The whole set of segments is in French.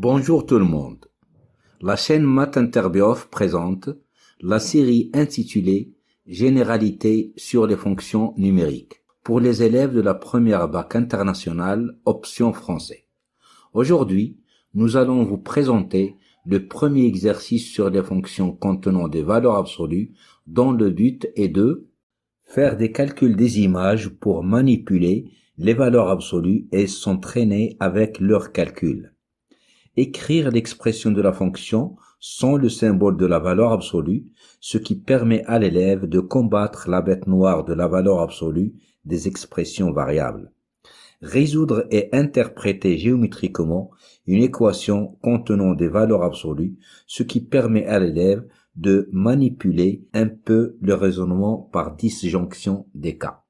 Bonjour tout le monde. La chaîne MathInterBiof présente la série intitulée Généralité sur les fonctions numériques pour les élèves de la première bac internationale option français. Aujourd'hui, nous allons vous présenter le premier exercice sur les fonctions contenant des valeurs absolues dont le but est de faire des calculs des images pour manipuler les valeurs absolues et s'entraîner avec leurs calculs. Écrire l'expression de la fonction sans le symbole de la valeur absolue, ce qui permet à l'élève de combattre la bête noire de la valeur absolue des expressions variables. Résoudre et interpréter géométriquement une équation contenant des valeurs absolues, ce qui permet à l'élève de manipuler un peu le raisonnement par disjonction des cas.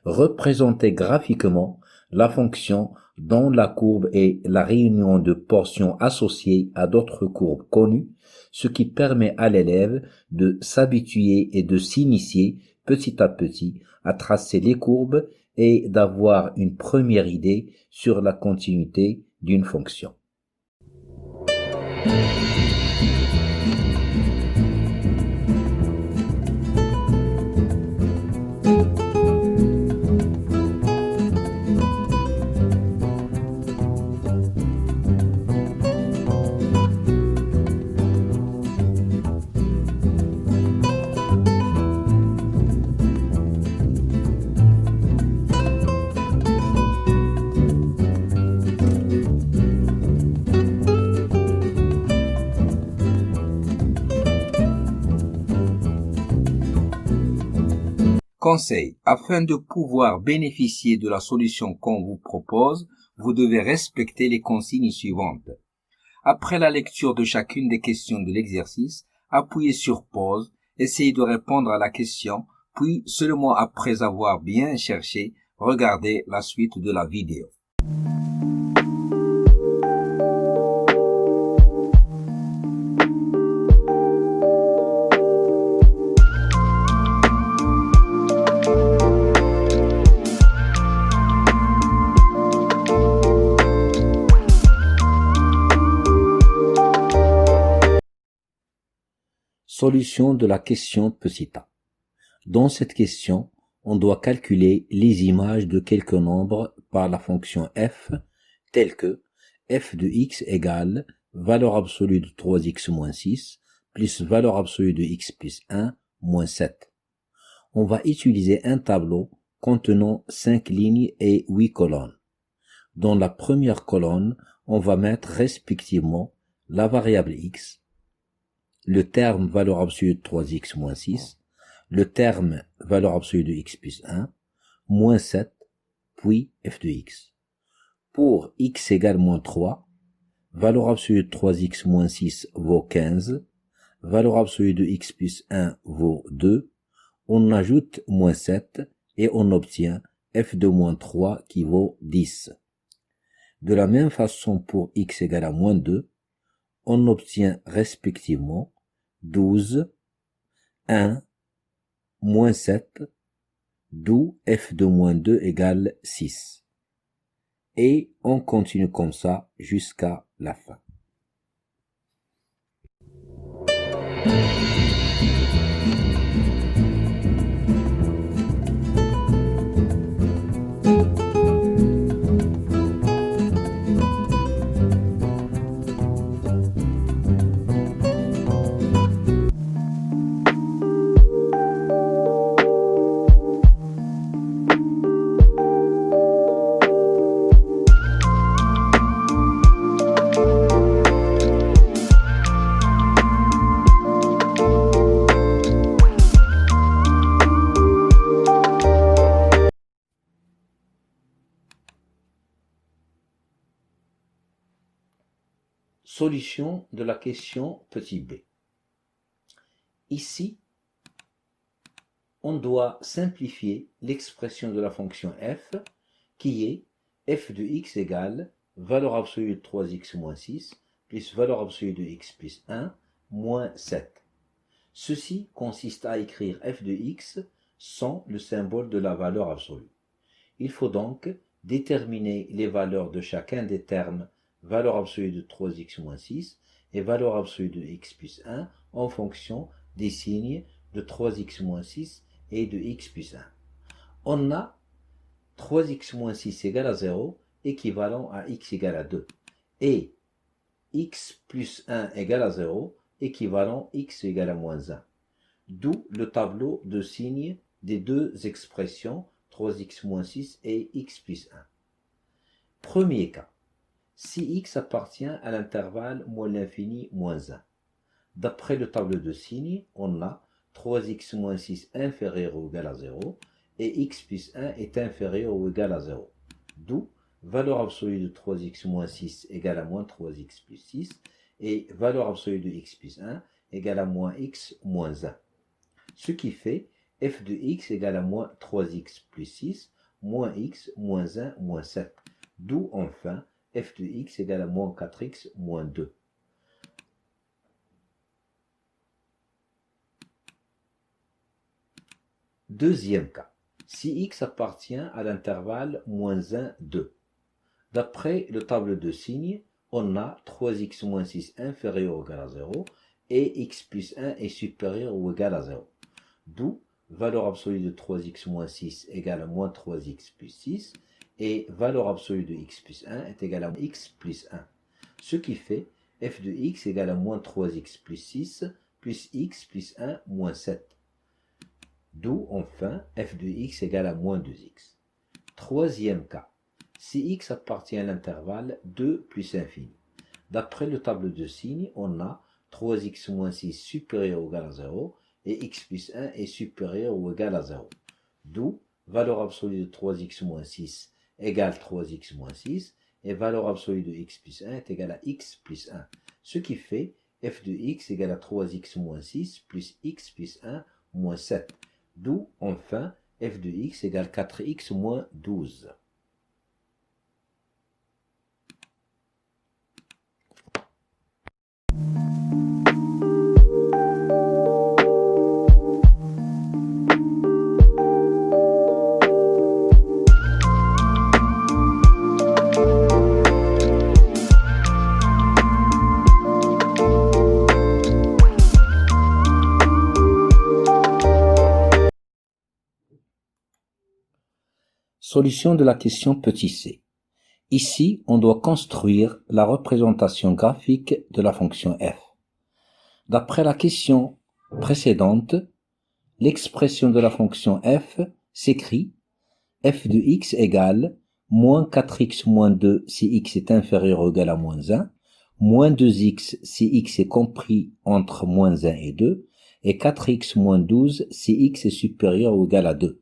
Représenter graphiquement la fonction dont la courbe est la réunion de portions associées à d'autres courbes connues, ce qui permet à l'élève de s'habituer et de s'initier petit à petit à tracer les courbes et d'avoir une première idée sur la continuité d'une fonction. Conseil. Afin de pouvoir bénéficier de la solution qu'on vous propose, vous devez respecter les consignes suivantes. Après la lecture de chacune des questions de l'exercice, appuyez sur pause, essayez de répondre à la question, puis seulement après avoir bien cherché, regardez la suite de la vidéo. Solution de la question petit a. Dans cette question, on doit calculer les images de quelques nombres par la fonction f, telle que f de x égale valeur absolue de 3x moins 6 plus valeur absolue de x plus 1 moins 7. On va utiliser un tableau contenant 5 lignes et 8 colonnes. Dans la première colonne, on va mettre respectivement la variable x, le terme valeur absolue de 3x moins 6, le terme valeur absolue de x plus 1, moins 7, puis f de x. Pour x égale moins 3, valeur absolue de 3x moins 6 vaut 15, valeur absolue de x plus 1 vaut 2, on ajoute moins 7 et on obtient f de moins 3 qui vaut 10. De la même façon pour x égale à moins 2, on obtient respectivement 12, 1, moins 7, d'où f de moins 2 égale 6. Et on continue comme ça jusqu'à la fin. Solution de la question petit b. Ici, on doit simplifier l'expression de la fonction f qui est f de x égale valeur absolue de 3x moins 6 plus valeur absolue de x plus 1 moins 7. Ceci consiste à écrire f de x sans le symbole de la valeur absolue. Il faut donc déterminer les valeurs de chacun des termes valeur absolue de 3x moins 6, et valeur absolue de x plus 1 en fonction des signes de 3x moins 6 et de x plus 1. On a 3x moins 6 égale à 0, équivalent à x égale à 2, et x plus 1 égale à 0, équivalent x égale à moins 1. D'où le tableau de signes des deux expressions 3x moins 6 et x plus 1. Premier cas, si x appartient à l'intervalle moins l'infini moins 1. D'après le tableau de signes, on a 3x moins 6 inférieur ou égal à 0 et x plus 1 est inférieur ou égal à 0. D'où valeur absolue de 3x moins 6 égale à moins 3x plus 6 et valeur absolue de x plus 1 égale à moins x moins 1. Ce qui fait f de x égale à moins 3x plus 6 moins x moins 1 moins 7. D'où enfin f de x égale à moins 4x moins 2. Deuxième cas, si x appartient à l'intervalle moins 1, 2. D'après le tableau de signes, on a 3x moins 6 inférieur ou égal à 0 et x plus 1 est supérieur ou égal à 0. D'où valeur absolue de 3x moins 6 égale à moins 3x plus 6 et valeur absolue de x plus 1 est égale à x plus 1. Ce qui fait f de x égale à moins 3x plus 6 plus x plus 1 moins 7. D'où enfin f de x égale à moins 2x. Troisième cas, si x appartient à l'intervalle 2 plus infini. D'après le tableau de signes, on a 3x moins 6 supérieur ou égal à 0 et x plus 1 est supérieur ou égal à 0. D'où valeur absolue de 3x moins 6 égale 3x moins 6 et valeur absolue de x plus 1 est égale à x plus 1. Ce qui fait f de x égale à 3x moins 6 plus x plus 1 moins 7. D'où enfin f de x égale 4x moins 12. Solution de la question petit c. Ici, on doit construire la représentation graphique de la fonction f. D'après la question précédente, l'expression de la fonction f s'écrit f de x égale moins 4x moins 2 si x est inférieur ou égal à moins 1, moins 2x si x est compris entre moins 1 et 2, et 4x moins 12 si x est supérieur ou égal à 2.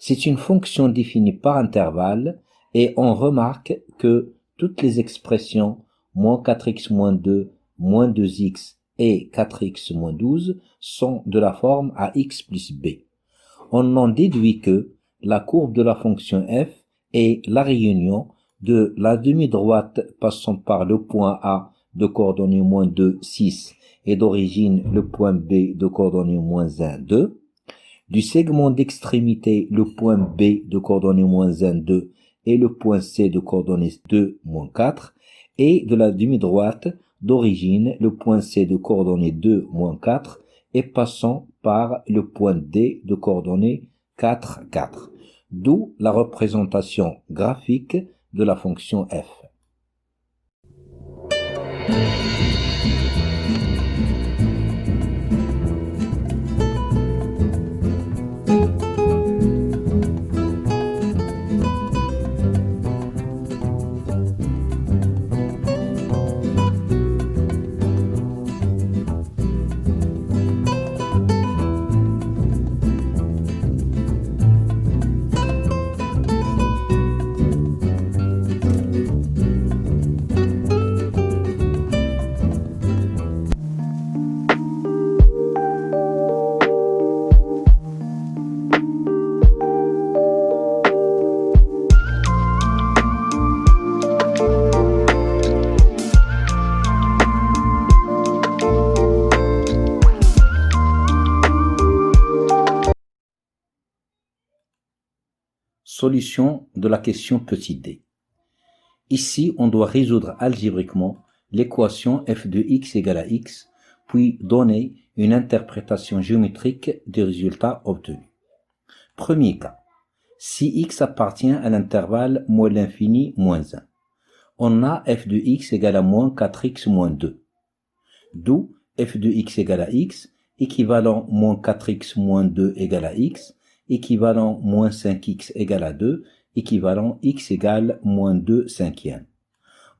C'est une fonction définie par intervalle et on remarque que toutes les expressions moins 4x moins 2, moins 2x et 4x moins 12 sont de la forme ax plus b. On en déduit que la courbe de la fonction f est la réunion de la demi-droite passant par le point A de coordonnées moins 2, 6 et d'origine le point B de coordonnées moins 1, 2, du segment d'extrémité le point B de coordonnées moins 1, 2 et le point C de coordonnées 2, moins 4, et de la demi-droite d'origine le point C de coordonnées 2, moins 4, et passant par le point D de coordonnées 4, 4. D'où la représentation graphique de la fonction f. Solution de la question petit d. Ici, on doit résoudre algébriquement l'équation f de x égale à x, puis donner une interprétation géométrique des résultats obtenus. Premier cas. Si x appartient à l'intervalle moins l'infini moins 1, on a f de x égale à moins 4x moins 2. D'où f de x égale à x, équivalent moins 4x moins 2 égale à x, équivalent moins 5x égale à 2, équivalent x égale moins 2 cinquièmes.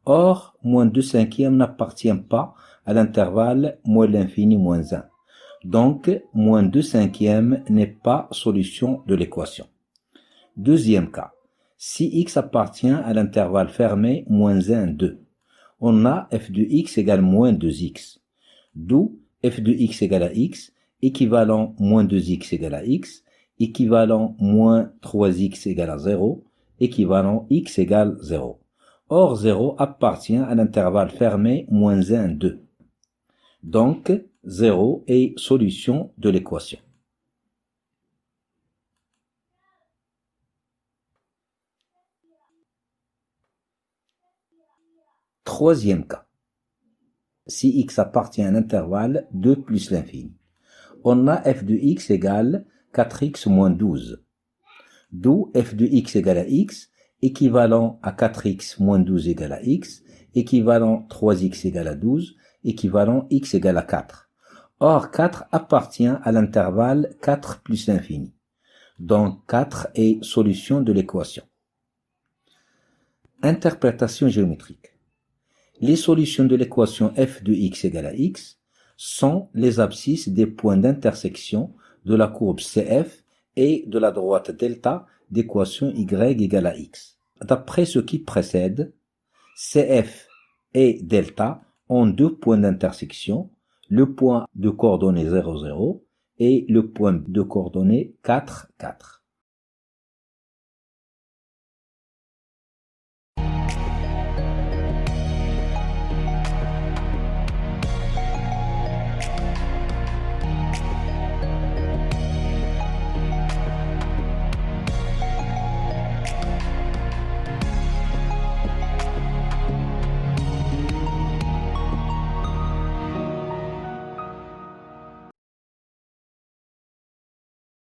Or, moins 2 cinquièmes n'appartient pas à l'intervalle moins l'infini moins 1. Donc, moins 2 cinquièmes n'est pas solution de l'équation. Deuxième cas. Si x appartient à l'intervalle fermé moins 1, 2, on a f de x égale moins 2x. D'où f de x égale à x, équivalent moins 2x égale à x, équivalent moins 3x égale à 0, équivalent x égale 0. Or, 0 appartient à l'intervalle fermé moins 1, 2. Donc, 0 est solution de l'équation. Troisième cas. Si x appartient à un intervalle 2 plus l'infini, on a f de x égale 4x moins 12. D'où f de x égale à x, équivalent à 4x moins 12 égale à x, équivalent 3x égale à 12, équivalent x égale à 4. Or, 4 appartient à l'intervalle 4 plus l'infini. Donc, 4 est solution de l'équation. Interprétation géométrique. Les solutions de l'équation f de x égale à x sont les abscisses des points d'intersection de la courbe CF et de la droite delta d'équation y égale à x. D'après ce qui précède, CF et delta ont deux points d'intersection, le point de coordonnées 0, 0 et le point de coordonnées 4, 4.